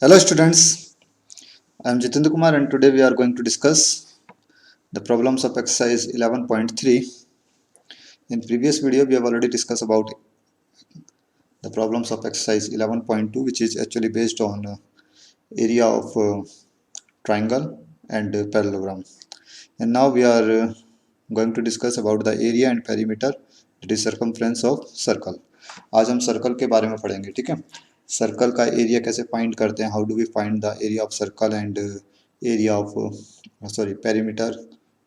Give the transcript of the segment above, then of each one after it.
Hello students, I am Jitendra Kumar and today we are going to discuss the problems of exercise 11.3. In previous video we have already discussed about the problems of exercise 11.2, which is actually based on area of triangle and parallelogram. And now we are going to discuss about the area and perimeter, that is circumference of circle. आज हम circle के बारे में पढ़ेंगे, ठीक है। Circle का area कैसे फाइंड करते हैं, how do we find the area of circle and area of perimeter,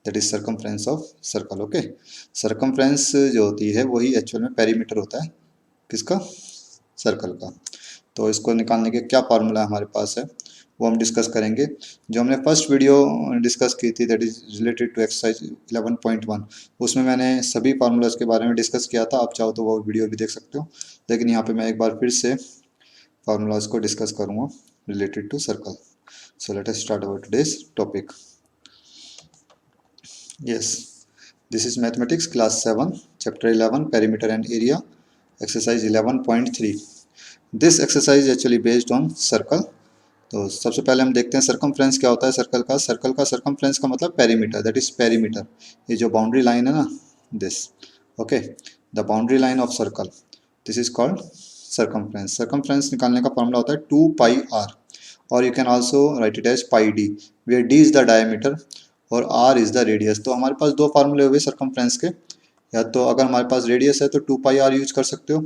that is circumference of circle. Okay, circumference जो होती है वही एक्चुअल में पेरीमीटर होता है किसका, सर्कल का। तो इसको निकालने के क्या फार्मूला हमारे पास है वो हम डिस्कस करेंगे। जो हमने फर्स्ट वीडियो डिस्कस की थी that is related to exercise 11.1, उसमें मैंने सभी फार्मूलाज के बारे में डिस्कस किया था। आप चाहो तो वो वीडियो भी देख सकते हो, लेकिन यहाँ पे मैं एक बार फिर से फार्मूलाज को डिस्कस करूँगा related to circle. So let us start our today's topic. Yes, this is mathematics class 7 chapter 11 perimeter and area exercise 11.3. This exercise is actually based on circle. तो सबसे पहले हम देखते हैं सर्कमफ्रेंस क्या होता है सर्कल का। सर्कल का सर्कमफ्रेंस का मतलब पेरीमीटर, दैट इज पेरीमीटर। ये जो बाउंड्री लाइन है ना, this, okay, the boundary line of circle, this is called circumference. Circumference निकालने का फॉर्मूला होता है 2 पाई आर, और you can also write it as pi D, where D is the diameter और आर इज द रेडियस। तो हमारे पास दो फार्मूले हुए सर्कमफ्रेंस के, या तो अगर हमारे पास रेडियस है तो 2 पाई आर यूज कर सकते हो,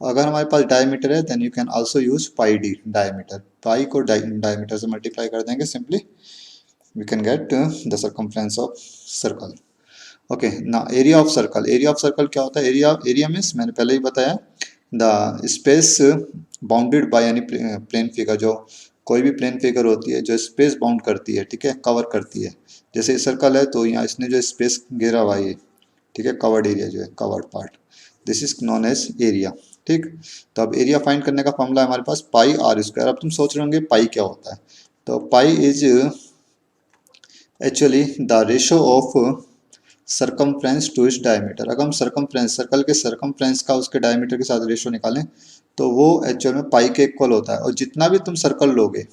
अगर हमारे पास डायमीटर है then you can also use pi D, diameter. Pi को डायमीटर से मल्टीप्लाई कर देंगे, simply we can get the circumference of circle. Okay, ना area of circle. Area of circle क्या होता है, एरिया मीन्स मैंने पहले ही बताया, the space bounded by any plane figure. जो कोई भी प्लेन फिगर होती है जो स्पेस बाउंड करती है, ठीक है, कवर करती है। जैसे सर्कल है तो यहाँ इसने जो स्पेस घेरा हुआ है, ठीक है, कवर्ड एरिया जो है, covered part, this is known as area. ठीक, तो अब एरिया फाइंड करने का फॉर्मूला है हमारे पास पाई आर स्क्वायर। अब तुम सोच रहे होंगे पाई क्या होता है, तो pi is actually the ratio of circumference to its diameter. अगर हम सर्कमफ्रेंस, सर्कल के सर्कमफ्रेंस का उसके डायमीटर के साथ रेशो निकालें तो वो एक्चुअल में पाई के इक्वल होता है। और जितना भी तुम सर्कल लोगे,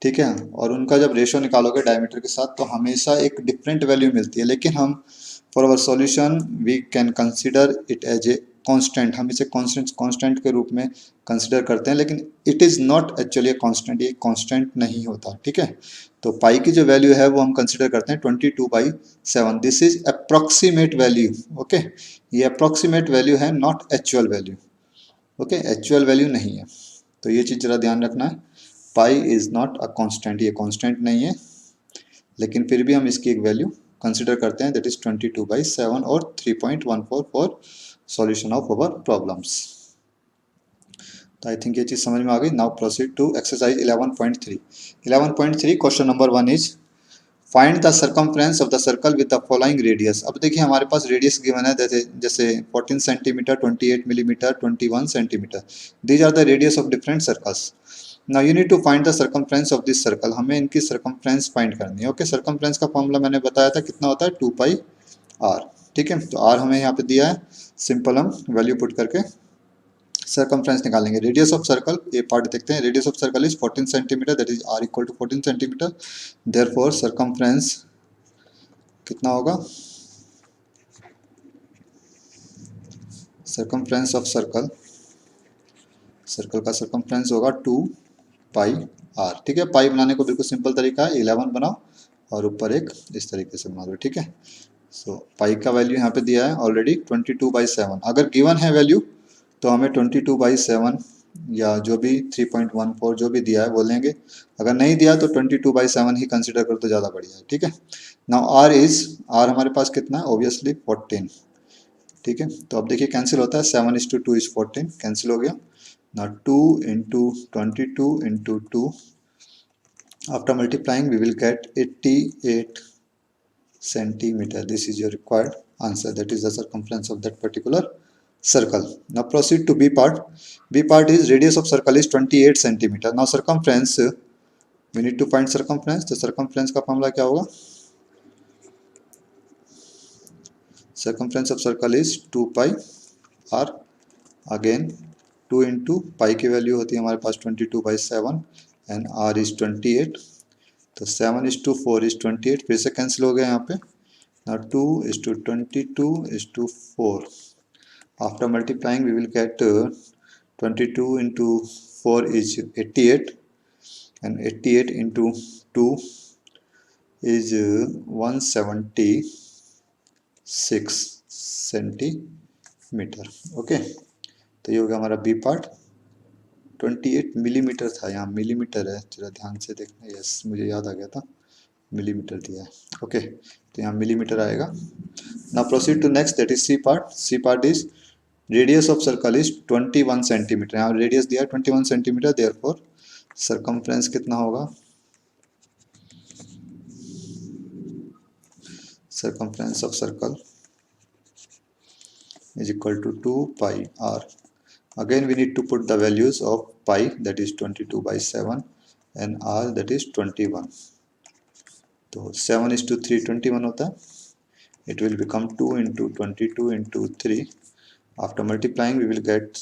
ठीक है, और उनका जब रेशो निकालोगे डायमीटर के साथ तो हमेशा एक डिफरेंट वैल्यू मिलती है, लेकिन हम for our solution we can consider it as a constant. हम इसे कांस्टेंट के रूप में कंसीडर करते हैं, लेकिन it is not actually a constant, ये कांस्टेंट नहीं होता। ठीक है, तो पाई की जो वैल्यू है वो हम कंसीडर करते हैं 22/7। This is approximate value. Okay, ये अप्रोक्सीमेट वैल्यू है, not actual value. Okay, actual value नहीं है, तो ये चीज़ ज़रा ध्यान रखना है। पाई इज़ नॉट अ कांस्टेंट, ये कांस्टेंट नहीं है, लेकिन फिर भी हम इसकी एक वैल्यू कंसिडर करते हैं, दैट इज 22/7 और 3.14 for solution of our problems. तो आई थिंक ये चीज़ समझ में आ गई। Now proceed to exercise 11.3। 11.3 question number 1 is find the circumference of the circle with the following radius. अब देखिए हमारे पास रेडियस गिवन है, जैसे 14 centimetre, 28 millimetre, 21 centimetre. These are the radius of different circles. Now you need to find the circumference of this circle. हमें इनकी circumference find करनी है। ओके, सर्कमफ्रेंस का फॉर्मूला मैंने बताया था, कितना होता है 2 पाई आर। ठीक है, तो आर हमें यहाँ पे दिया है, सिंपल हम वैल्यू पुट करके सर्कमफ्रेंस निकालेंगे। रेडियस ऑफ सर्कल, ये पार्ट देखते हैं, radius of circle is 14 centimetre, that is R equal to 14 centimetre. Therefore circumference कितना होगा, सर्कमफ्रेंस ऑफ सर्कल, सर्कल का सर्कमफ्रेंस होगा 2 पाई आर। ठीक है, पाई बनाने को बिल्कुल सिंपल तरीका है, 11 बनाओ और ऊपर एक इस तरीके से बना दो। ठीक है, सो पाई का वैल्यू यहाँ पे दिया है ऑलरेडी 22/7। अगर गिवन है वैल्यू तो हमें 22/7 या जो भी 3.14 जो भी दिया है वो लेंगे, अगर नहीं दिया तो 22/7 ही कंसिडर कर तो ज़्यादा बढ़िया है। ठीक है, नाउ आर इज, आर हमारे पास कितना है, ऑब्वियसली 14। ठीक है, तो अब देखिए कैंसिल होता है, 7:2 इज 14, कैंसिल हो गया। Now 2 into 22 into 2, after multiplying we will get 88 centimeter. This is your required answer, that is the circumference of that particular circle. Now proceed to B part. B part is radius of circle is 28 centimeter. Now circumference, we need to find circumference. तो circumference का formula क्या होगा, circumference of circle is 2 pi r, again 2 into pi की value होती है हमारे पास 22/7 and are is 28, तो 7:4 is 28, फिर से कैंसिल हो गया यहाँ पे। Now 2:22 is to 4, after multiplying we will get 22 into 4 is 88 and 88 into 2 is 176 centimetre. Okay, तो ये हो गया हमारा बी पार्ट। 28 मिलीमीटर था, यहाँ मिलीमीटर है, जरा ध्यान से देखना। यस, मुझे याद आ गया था, मिलीमीटर दिया है। ओके, तो यहाँ मिलीमीटर आएगा। Now proceed to next, that is C part. C part is radius of circle is 21 centimetre. यहाँ रेडियस दिया है 21 सेंटीमीटर, देयरफॉर सरकमफ्रेंस कितना होगा? Circumference of circle is equal to 2 pi r. Again we need to put the values of pi, that is 22/7, and r, that is 21. तो 7:3 21 होता है. It will become 2 into 22 into 3. After multiplying we will get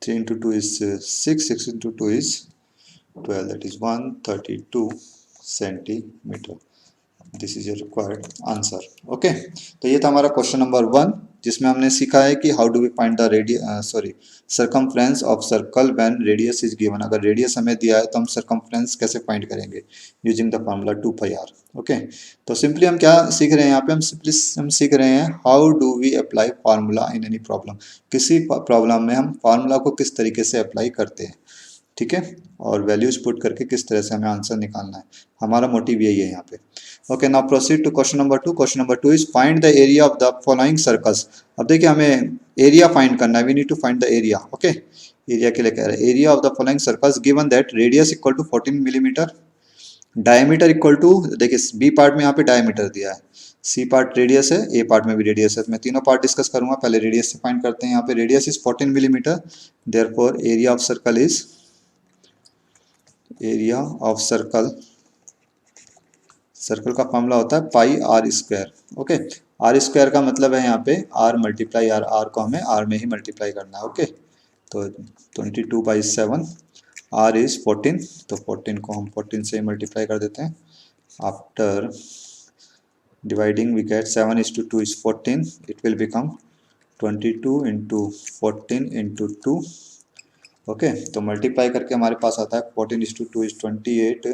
3 into 2 is 6, 6 into 2 is 12, that is 132 centimetre. This is your required answer. Okay, तो ये था हमारा question number 1, जिसमें हमने सीखा है कि how do we find the circumference of circle when radius is given. अगर रेडियस हमें दिया है तो हम सरकमफ्रेंस कैसे फाइंड करेंगे? Using the formula 2 pi R. Okay, तो सिंपली हम क्या सीख रहे हैं यहाँ पे? हम सीख रहे हैं how do we apply formula in any problem. किसी प्रॉब्लम में हम फार्मूला को किस तरीके से अप्लाई करते हैं, ठीक है, और वैल्यूज पुट करके किस तरह से हमें आंसर निकालना है. हमारा मोटिव यही है यहाँ पे. Okay, now proceed to question number 2. Question number 2 is find the area of the following circles. अब देखिए हमें एरिया फाइंड करना है. We need to find the area. Okay, area के लिए कह रहे हैं area of the following circles given that radius equal to 14 millimetre, diameter equal to, देखिए बी पार्ट में यहाँ पे डायमीटर दिया है, सी पार्ट रेडियस है, ए पार्ट में भी रेडियस है. तो मैं तीनों पार्ट डिस्कस करूंगा. पहले रेडियस से फाइंड करते हैं. यहाँ पे radius is 14 millimeter, therefore area of circle is, area of circle, circle का फॉर्मूला होता है pi R square. Okay, R square का मतलब है यहाँ पे आर मल्टीप्लाई आर, आर को हमें आर में ही मल्टीप्लाई करना है. ओके, तो 22/7, आर इज 14, तो 14 को हम 14 से ही मल्टीप्लाई कर देते हैं. After dividing we get 7:2 is 14, it will become 22 into 14 into 2. Okay, तो मल्टीप्लाई करके हमारे पास आता है 14:2 is 28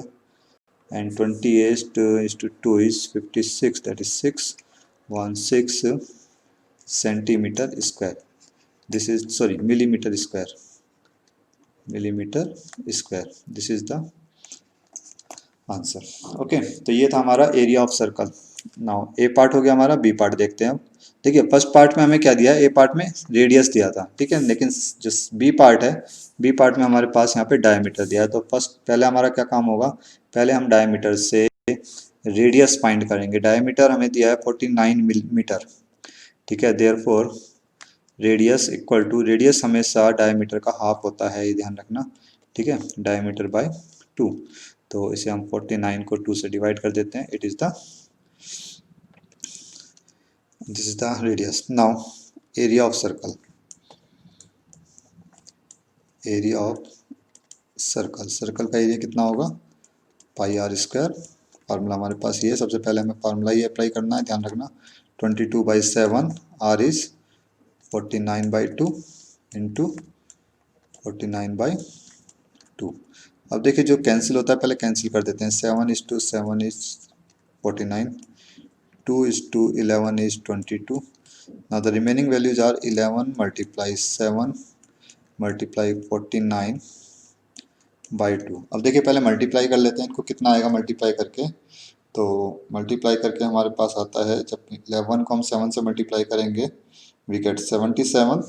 and 28:2 is 56, that is 616 centimetre square. This is sorry millimetre square, millimetre square. This is the answer. Okay, तो ये था हमारा area of circle. Now A part हो गया हमारा, बी पार्ट देखते हैं. देखिए फर्स्ट पार्ट में हमें क्या दिया है? ए पार्ट में रेडियस दिया था, ठीक है, लेकिन जो बी पार्ट है, बी पार्ट में हमारे पास यहाँ पे डायमीटर दिया है. तो फर्स्ट पहले हमारा क्या काम होगा? पहले हम डायमीटर से रेडियस फाइंड करेंगे. डायमीटर हमें दिया है 49 मिलीमीटर, ठीक है, therefore radius equal to, radius हमेशा डायमीटर का हाफ होता है, ये ध्यान रखना, ठीक है, डायमीटर बाय 2. तो इसे हम 49 को 2 से डिवाइड कर देते हैं. It is the, this is the radius. Now area of circle, area of circle, circle का एरिया कितना होगा? पाई आर स्क्वायर. फार्मूला हमारे पास ये है, सबसे पहले हमें फार्मूला ये अप्लाई करना है, ध्यान रखना. 22/7, आर इज 49/2 इंटू 49/2. अब देखिए जो कैंसिल होता है पहले कैंसिल कर देते हैं. 7:7 इज 49, 2:11 is 22. Now the remaining values are 11 multiply 7 multiply 49/2. अब देखिए पहले मल्टीप्लाई कर लेते हैं इनको, कितना आएगा मल्टीप्लाई करके? तो मल्टीप्लाई करके हमारे पास आता है, जब 11 को हम 7 से मल्टीप्लाई करेंगे we get 77,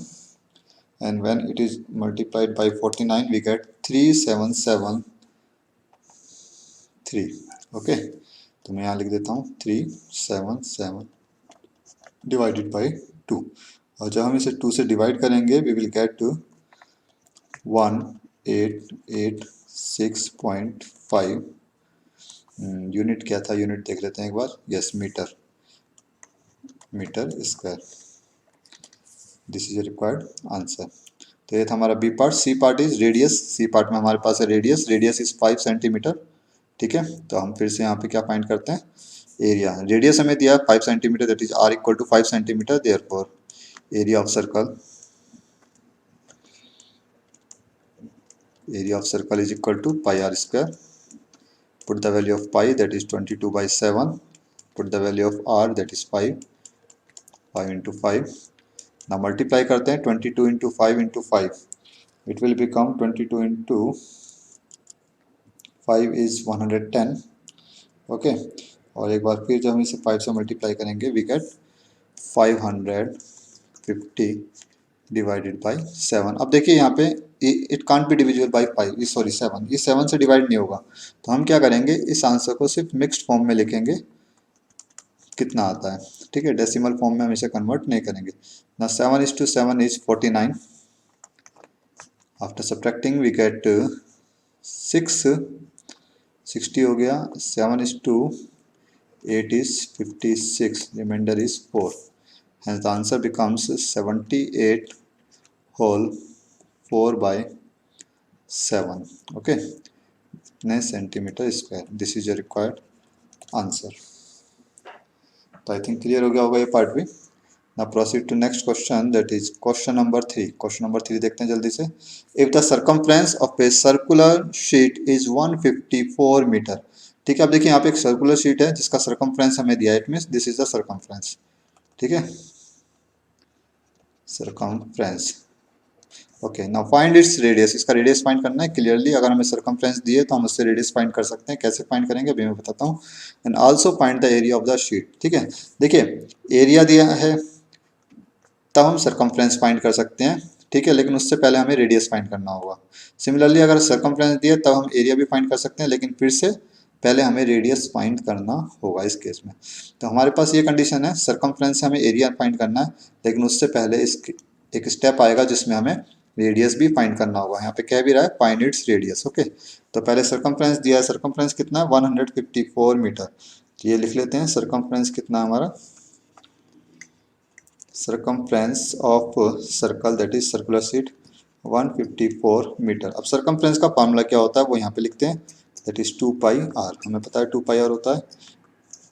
and when it is multiplied by 49 we get 3773. Okay, तो मैं यहाँ लिख देता हूँ 377 डिवाइडेड बाई 2. और जब हम इसे 2 से डिवाइड करेंगे वी विल गेट 1886.5. यूनिट क्या था? यूनिट देख लेते हैं एक बार. Yes, meter, meter square. This is required answer. तो ये था हमारा B part. C part is radius. C part में हमारे पास है रेडियस। Radius is 5 centimetre. ठीक है, तो हम फिर से यहाँ पे क्या फाइंड करते हैं, एरिया। रेडियस हमें दिया है 5 centimetre, that is R equal to 5 centimetre. Therefore area of circle is equal to pi R square. Put the value of pi, that is 22 by 7. Put the value of r, that is 5. 5 into 5. Now multiply करते हैं 22 into 5 into 5. It will become 22 into 5 is 110. Okay. और एक बार फिर जब हम इसे 5 से multiply करेंगे we get 550 डिवाइडेड बाई 7। अब देखिए यहाँ पे it can't be divisible by 5, sorry 7, ये 7 से डिवाइड नहीं होगा। तो हम क्या करेंगे, इस आंसर को सिर्फ मिक्स्ड फॉर्म में लिखेंगे कितना आता है। ठीक है, डेसिमल फॉर्म में हम इसे कन्वर्ट नहीं करेंगे ना। 7:7 इज 49। आफ्टर सब्ट्रैक्टिंग वी गेट 60 हो गया। 7:8 इज 56, remainder is 4। hence the answer becomes 78 whole 4 by 7, okay, इतने centimetre square. This is a required answer. तो आई थिंक क्लियर हो गया होगा ये पार्ट भी। Now proceed to next question, that is question number 3। Question number 3 देखते हैं जल्दी से। If the circumference of a circular sheet is 154 metre. ठीक है, अब देखिए यहाँ पे एक सर्कुलर शीट है जिसका सर्कमफ्रेंस हमें दिया है, it means this is the circumference. ठीक है, circumference. Okay, now find its radius. इसका रेडियस फाइंड करना है क्लियरली। अगर हमें सर्कमफ्रेंस दिए तो हम उससे रेडियस फाइंड कर सकते हैं। कैसे फाइंड करेंगे अभी मैं बताता हूँ। And also find the area of the sheet. ठीक है, देखिए एरिया दिया है तब हम सर्कमफ्रेंस फाइंड कर सकते हैं। ठीक है, लेकिन उससे पहले हमें रेडियस फाइंड करना होगा। सिमिलरली अगर सर्कमफ्रेंस दिया तब हम एरिया भी फाइंड कर सकते हैं, लेकिन फिर से पहले हमें रेडियस फाइंड करना होगा इस केस में। तो हमारे पास ये कंडीशन है, सर्कमफ्रेंस से हमें एरिया फाइंड करना है, लेकिन उससे पहले इस एक स्टेप आएगा जिसमें हमें रेडियस भी फाइंड करना होगा। यहाँ पे कह भी रहा है फाइंड इट्स रेडियस। ओके, तो पहले सर्कमफ्रेंस दिया है, सर्कमफ्रेंस कितना है 154 मीटर। तो ये लिख लेते हैं, सर्कमफ्रेंस कितना हमारा, circumference of circle that is circular sheet 154 metre. अब सर्कमफ्रेंस का फॉर्मूला क्या होता है वो यहाँ पे लिखते हैं, दैट इज 2 पाई आर। हमें पता है 2 पाई आर होता है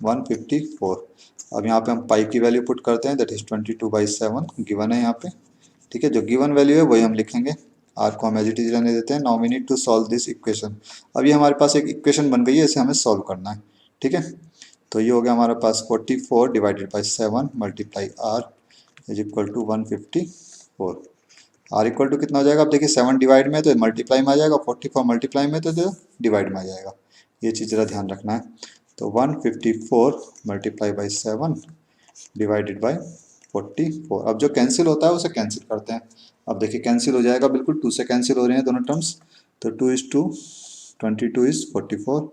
154। अब यहाँ पे हम पाई की वैल्यू पुट करते हैं, दैट इज 22/7 गिवन है यहाँ पे। ठीक है, जो गिवन वैल्यू है वही हम लिखेंगे, आर को हम एज इट इज रहने देते हैं। Now we need to solve this equation. अब ये हमारे पास एक इक्वेशन बन गई है, इसे हमें सॉल्व करना है। ठीक है, तो ये हो गया हमारे पास 44 divided by 7 multiply R is equal to 154। R equal to कितना हो जाएगा, अब देखिए 7 डिवाइड में तो मल्टीप्लाई में आ जाएगा, 44 मल्टीप्लाई में तो डिवाइड में आ जाएगा। ये चीज़ जरा ध्यान रखना है। तो 154 मल्टीप्लाई बाई 7 डिवाइडेड बाई 44। अब जो कैंसिल होता है उसे कैंसिल करते हैं। अब देखिए कैंसिल हो जाएगा, बिल्कुल 2 से कैंसिल हो रहे हैं दोनों टर्म्स। तो 2:2 22 is 44,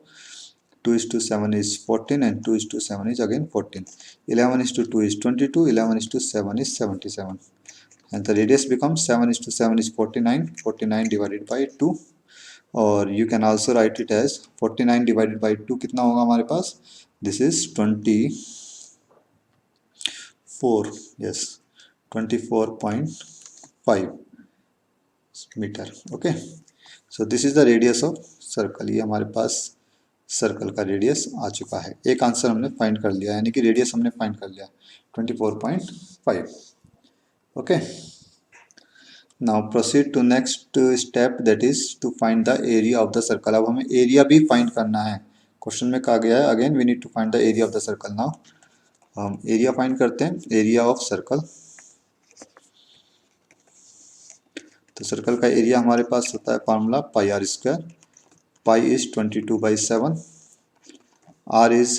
2:7 is 14 and 2:7 is again 14. 11:2 is 22, 11:7 is 77. And the radius becomes 7:7 is 49, 49 divided by 2. और you can also write it as 49 divided by 2 कितना होगा हमारे पास, this is 24, yes 24.5 metre. Okay, so this is the radius of circle. ये हमारे पास circle का radius आ चुका है। एक आंसर हमने फाइंड कर लिया, यानी कि रेडियस हमने फाइंड कर लिया 24.5। Okay, now proceed to next step, that is to find the area of the circle. अब हमें एरिया भी फाइंड करना है। क्वेश्चन में कहा गया है again we need to find the area of the circle. Now हम एरिया फाइंड करते हैं, एरिया ऑफ सर्कल। तो सर्कल का एरिया हमारे पास होता है formula pi R square. Pi is 22/7, R is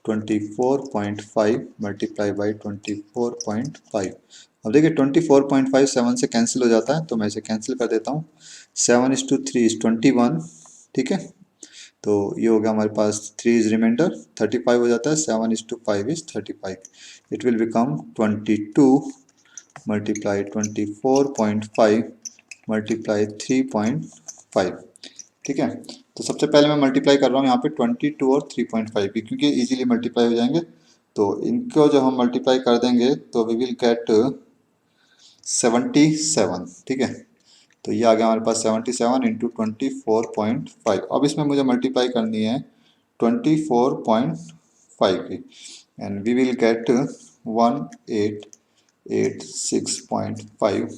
24.5 multiply by 24.5। अब देखिए 24.5 7 से कैंसिल हो जाता है, तो मैं इसे कैंसिल कर देता हूँ। 7:3 इज 21। ठीक है, तो ये हो गया हमारे पास 3 इज रिमाइंडर, 35 हो जाता है। 7:5 is 35। It will become 22 multiply 24.5 multiply 3.5। ठीक है, तो सबसे पहले मैं मल्टीप्लाई कर रहा हूँ यहाँ पे 22 और 3.5 की, क्योंकि इजीली मल्टीप्लाई हो जाएंगे। तो इनको जब हम मल्टीप्लाई कर देंगे तो वी विल गेट 77, ठीक है। तो ये आ गया हमारे पास 77 इंटू 24.5। अब इसमें मुझे मल्टीप्लाई करनी है 24.5 की, and we will get 1886.5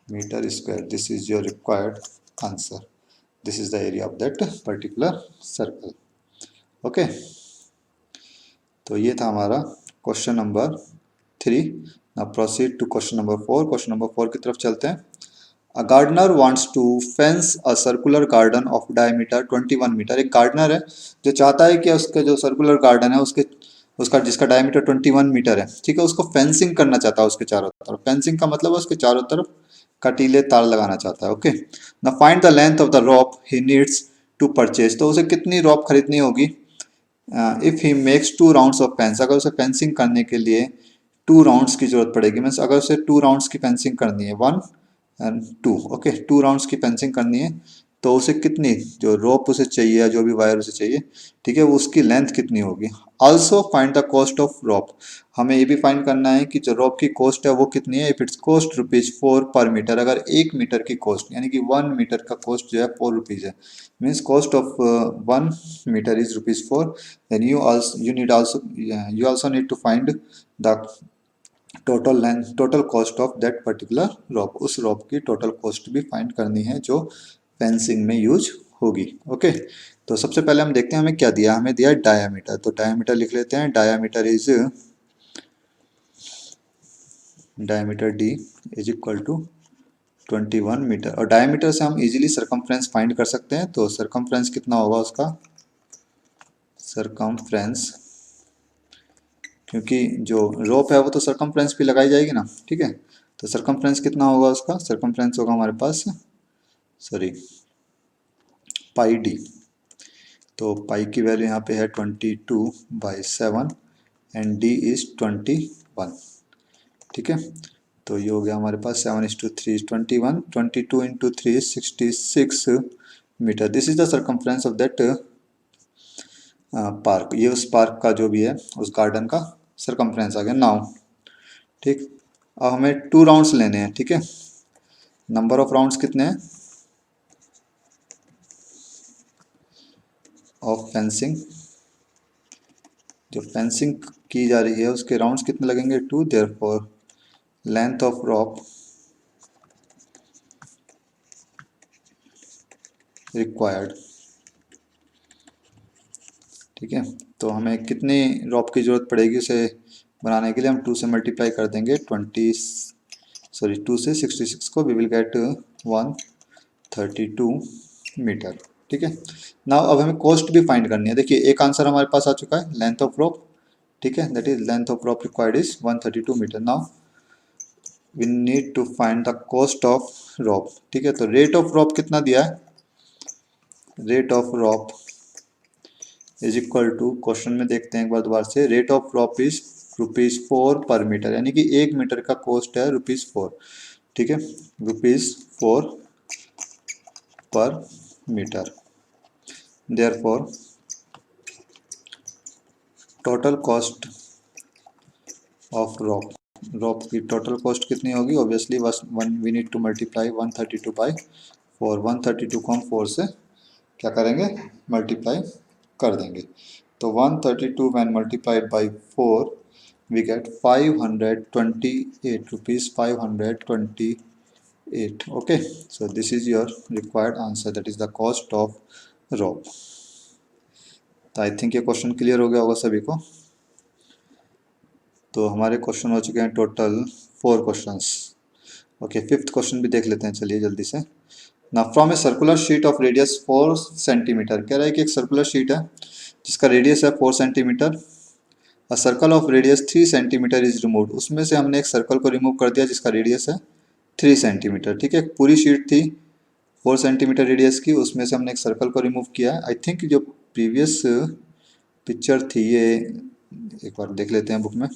metre square. This is your required answer. This is the area of that particular circle. Okay, तो ये था हमारा question number 3। Now proceed to question number 4। Question number 4 की तरफ चलते हैं। A gardener wants to fence a circular garden of diameter 21 मीटर। एक गार्डनर है जो चाहता है कि उसका जो सर्कुलर गार्डन है उसका जिसका डायमीटर 21 मीटर है, ठीक है, उसको फेंसिंग करना चाहता है उसके चारों तरफ। फेंसिंग का मतलब है उसके चारों तरफ कटीले तार लगाना चाहता है। ओके, ना find the length of the rope he needs to purchase. तो उसे कितनी रॉप खरीदनी होगी if he makes 2 rounds of fence. अगर उसे फेंसिंग करने के लिए 2 राउंड्स की जरूरत पड़ेगी, मीन्स अगर उसे 2 राउंड्स की फेंसिंग करनी है, 1 एंड 2, ओके, 2 राउंड्स की फेंसिंग करनी है, तो उसे कितनी जो रोप उसे चाहिए या जो भी वायर उसे चाहिए, ठीक है, वो उसकी लेंथ कितनी होगी। Also find the cost of rope. हमें ये भी फाइंड करना है कि जो रॉप की कॉस्ट है वो कितनी है। इफ इट्स कॉस्ट ₹4 पर मीटर, अगर 1 मीटर की कॉस्ट यानी कि 1 मीटर का कॉस्ट जो है ₹4 है, means cost of 1 meter is ₹4, then you also need to find the total length, total cost of that particular rope. उस रॉप की टोटल कॉस्ट भी फाइंड करनी है जो फेंसिंग में यूज होगी। ओके, तो सबसे पहले हम देखते हैं हमें क्या दिया। हमें दिया डायामीटर, तो डायामीटर लिख लेते हैं। Diameter D is equal to 21 metre, और डायामीटर से हम इजीली सरकमफ्रेंस फाइंड कर सकते हैं। तो सरकमफ्रेंस कितना होगा उसका, सरकमफ्रेंस, क्योंकि जो रोप है वो तो सरकमफ्रेंस भी लगाई जाएगी ना, ठीक है। तो सरकमफ्रेंस कितना होगा उसका, सरकमफ्रेंस होगा हमारे पास, सॉरी, पाई डी। तो पाई की वैल्यू यहाँ पे है 22/7 एंड डी इज 21, ठीक है। तो ये हो गया हमारे पास 7:3 is 21, 22 into 3 is 66 metre. This is the circumference of that park. ये उस पार्क का जो भी है उस गार्डन का सरकमफ्रेंस आ गया नाउ, ठीक। अब हमें 2 राउंड्स लेने हैं, ठीक है। नंबर ऑफ राउंड्स कितने हैं ऑफ फेंसिंग, जो फेंसिंग की जा रही है उसके राउंड्स कितने लगेंगे, 2। Therefore length of rope required, ठीक है। तो हमें कितनी रॉप की जरूरत पड़ेगी उसे बनाने के लिए, हम 2 से मल्टीप्लाई कर देंगे 2 से 66 को, वी विल गेट 132 मीटर, ठीक है। नाउ अब हमें कॉस्ट भी फाइंड करनी है। देखिए एक आंसर हमारे पास आ चुका है, लेंथ ऑफ रॉप, ठीक है, that is length of rope required is 132 meter. Now we need to find the cost of rope, ठीक है। तो रेट ऑफ रॉप कितना दिया है, rate of rope is equal to, question में देखते हैं एक बार दोबारा से, रेट ऑफ रॉप इज ₹4 पर मीटर, यानी कि 1 मीटर का कॉस्ट है ₹4, ठीक है, ₹4 पर meter. Therefore total cost of rope, rope की टोटल कॉस्ट कितनी होगी, obviously one we need to multiply 132/4। 132 को हम 4 से क्या करेंगे, मल्टीप्लाई कर देंगे। तो 132 when multiplied by 4 we get 528 rupees, 528। okay, so this is your required answer, that is the cost of rope। तो आई थिंक ये क्वेश्चन क्लियर हो गया होगा सभी को। तो हमारे क्वेश्चन हो चुके हैं total 4 questions. Okay, 5th question भी देख लेते हैं, चलिए जल्दी से। ना from a circular sheet of radius 4 centimetre, कह रहा है कि एक सर्कुलर शीट है जिसका रेडियस है 4 centimetre, a circle of radius 3 centimetre is removed. उसमें से हमने एक सर्कल को रिमूव कर दिया जिसका रेडियस है 3 सेंटीमीटर, ठीक है। पूरी शीट थी 4 सेंटीमीटर रेडियस की, उसमें से हमने एक सर्कल को रिमूव किया है। आई थिंक जो प्रीवियस पिक्चर थी ये एक बार देख लेते हैं बुक में।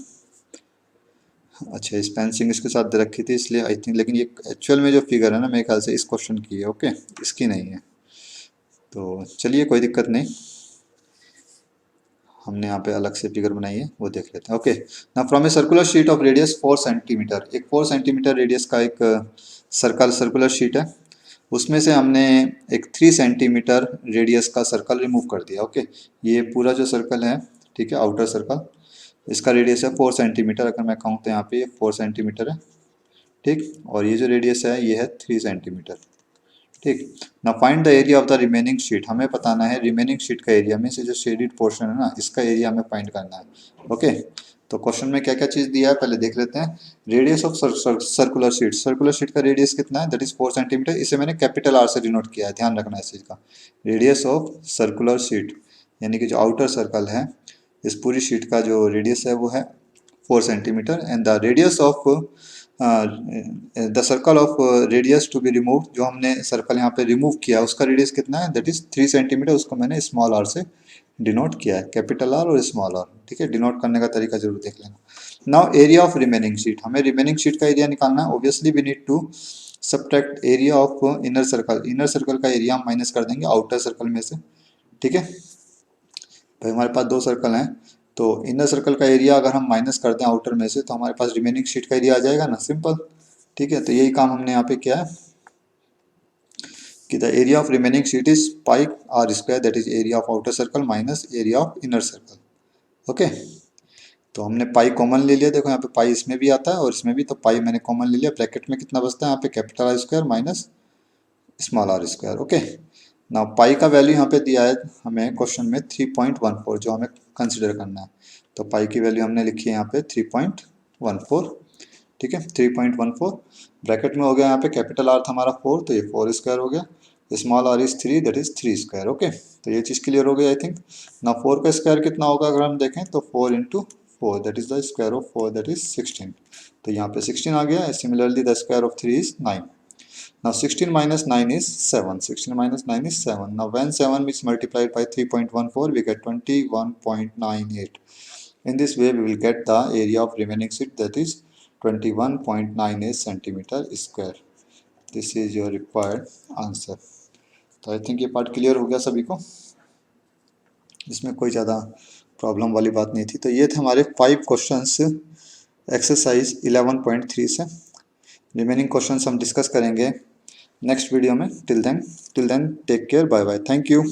अच्छा, इस पेंसिंग इसके साथ दे रखी थी इसलिए आई थिंक, लेकिन ये एक्चुअल में जो फिगर है ना मेरे ख्याल से इस क्वेश्चन की है, ओके, इसकी नहीं है। तो चलिए कोई दिक्कत नहीं, हमने यहाँ पे अलग से फिगर बनाई है, वो देख लेते हैं। ओके, ना from a circular sheet of radius 4 centimetre, एक 4 सेंटीमीटर रेडियस का एक सर्कुलर शीट है, उसमें से हमने एक 3 सेंटीमीटर रेडियस का सर्कल रिमूव कर दिया। ओके, ये पूरा जो सर्कल है, ठीक है, आउटर सर्कल, इसका रेडियस है 4 सेंटीमीटर, अगर मैं कहूँ तो यहाँ पे ये 4 सेंटीमीटर है, ठीक, और ये जो रेडियस है ये है 3 सेंटीमीटर, ठीक। ना find the area of the remaining sheet, हमें बताना है रिमेनिंग शीट का एरिया में से जो शेडेड पोर्शन है ना, इसका एरिया हमें फाइंड करना है। ओके, तो क्वेश्चन में क्या क्या चीज़ दिया है पहले देख लेते हैं। रेडियस ऑफ सर्कुलर शीट का रेडियस कितना है, दैट इज 4 सेंटीमीटर, इसे मैंने कैपिटल आर से डिनोट किया है, ध्यान रखना इस चीज़ का। रेडियस ऑफ सर्कुलर शीट यानी कि जो आउटर सर्कल है, इस पूरी शीट का जो रेडियस है वो है 4 centimetre, and the radius of the circle of radius to be remove, जो हमने सर्कल यहाँ पे रिमूव किया उसका रेडियस कितना है, दैट इज 3 सेंटीमीटर, उसको मैंने स्मॉल आर से डिनोट किया है, कैपिटल आर और स्मॉल आर, ठीक है। डिनोट करने का तरीका जरूर देख लेना। Now area of remaining sheet, हमें रिमेनिंग शीट का एरिया निकालना है। Obviously we need to subtract area of inner circle का एरिया हम माइनस कर देंगे आउटर सर्कल में से, ठीक है। भाई हमारे पास दो सर्कल हैं, तो इनर सर्कल का एरिया अगर हम माइनस कर दें आउटर में से, तो हमारे पास रिमेनिंग शीट का एरिया आ जाएगा ना, सिंपल, ठीक है। तो यही काम हमने यहाँ पे किया है कि the area of remaining sheet is pi R square, that is area of outer circle minus area of inner circle. Okay, तो हमने पाई कॉमन ले लिया, देखो यहाँ पे पाई इसमें भी आता है और इसमें भी, तो पाई मैंने कॉमन ले लिया, ब्रैकेट में कितना बचता है यहाँ पे, capital R square minus small R square. Okay, ना पाई का वैल्यू यहाँ पे दिया है हमें क्वेश्चन में 3.14, जो हमें कंसिडर करना है, तो पाई की वैल्यू हमने लिखी है यहाँ पे 3.14, ठीक है, 3.14, ब्रैकेट में हो गया यहाँ पे कैपिटल आर था हमारा 4, तो ये 4 स्क्वायर हो गया, small R is 3, that is 3 square. Okay, तो ये चीज़ क्लियर हो गई आई थिंक। ना 4 का स्क्वायर कितना होगा अगर हम देखें तो 4 into 4, that is the square of 4, that is 16, तो यहाँ पे 16 आ गया। Similarly the square of 3 is 9। Now 16 minus 9 is 7. 16 minus 9 is 7. Now when 7 is multiplied by 3.14, we get 21.98. In this way, we will get the area of remaining sheet, that is 21.98 centimeter square. This is your required answer. तो I think ये part clear हो गया सभी को, इसमें कोई ज़्यादा problem वाली बात नहीं थी। तो ये थे हमारे 5 क्वेश्चंस एक्सरसाइज 11.3 से। रिमेनिंग क्वेश्चंस हम डिस्कस करेंगे नेक्स्ट वीडियो में। Till then take care, bye bye, thank you.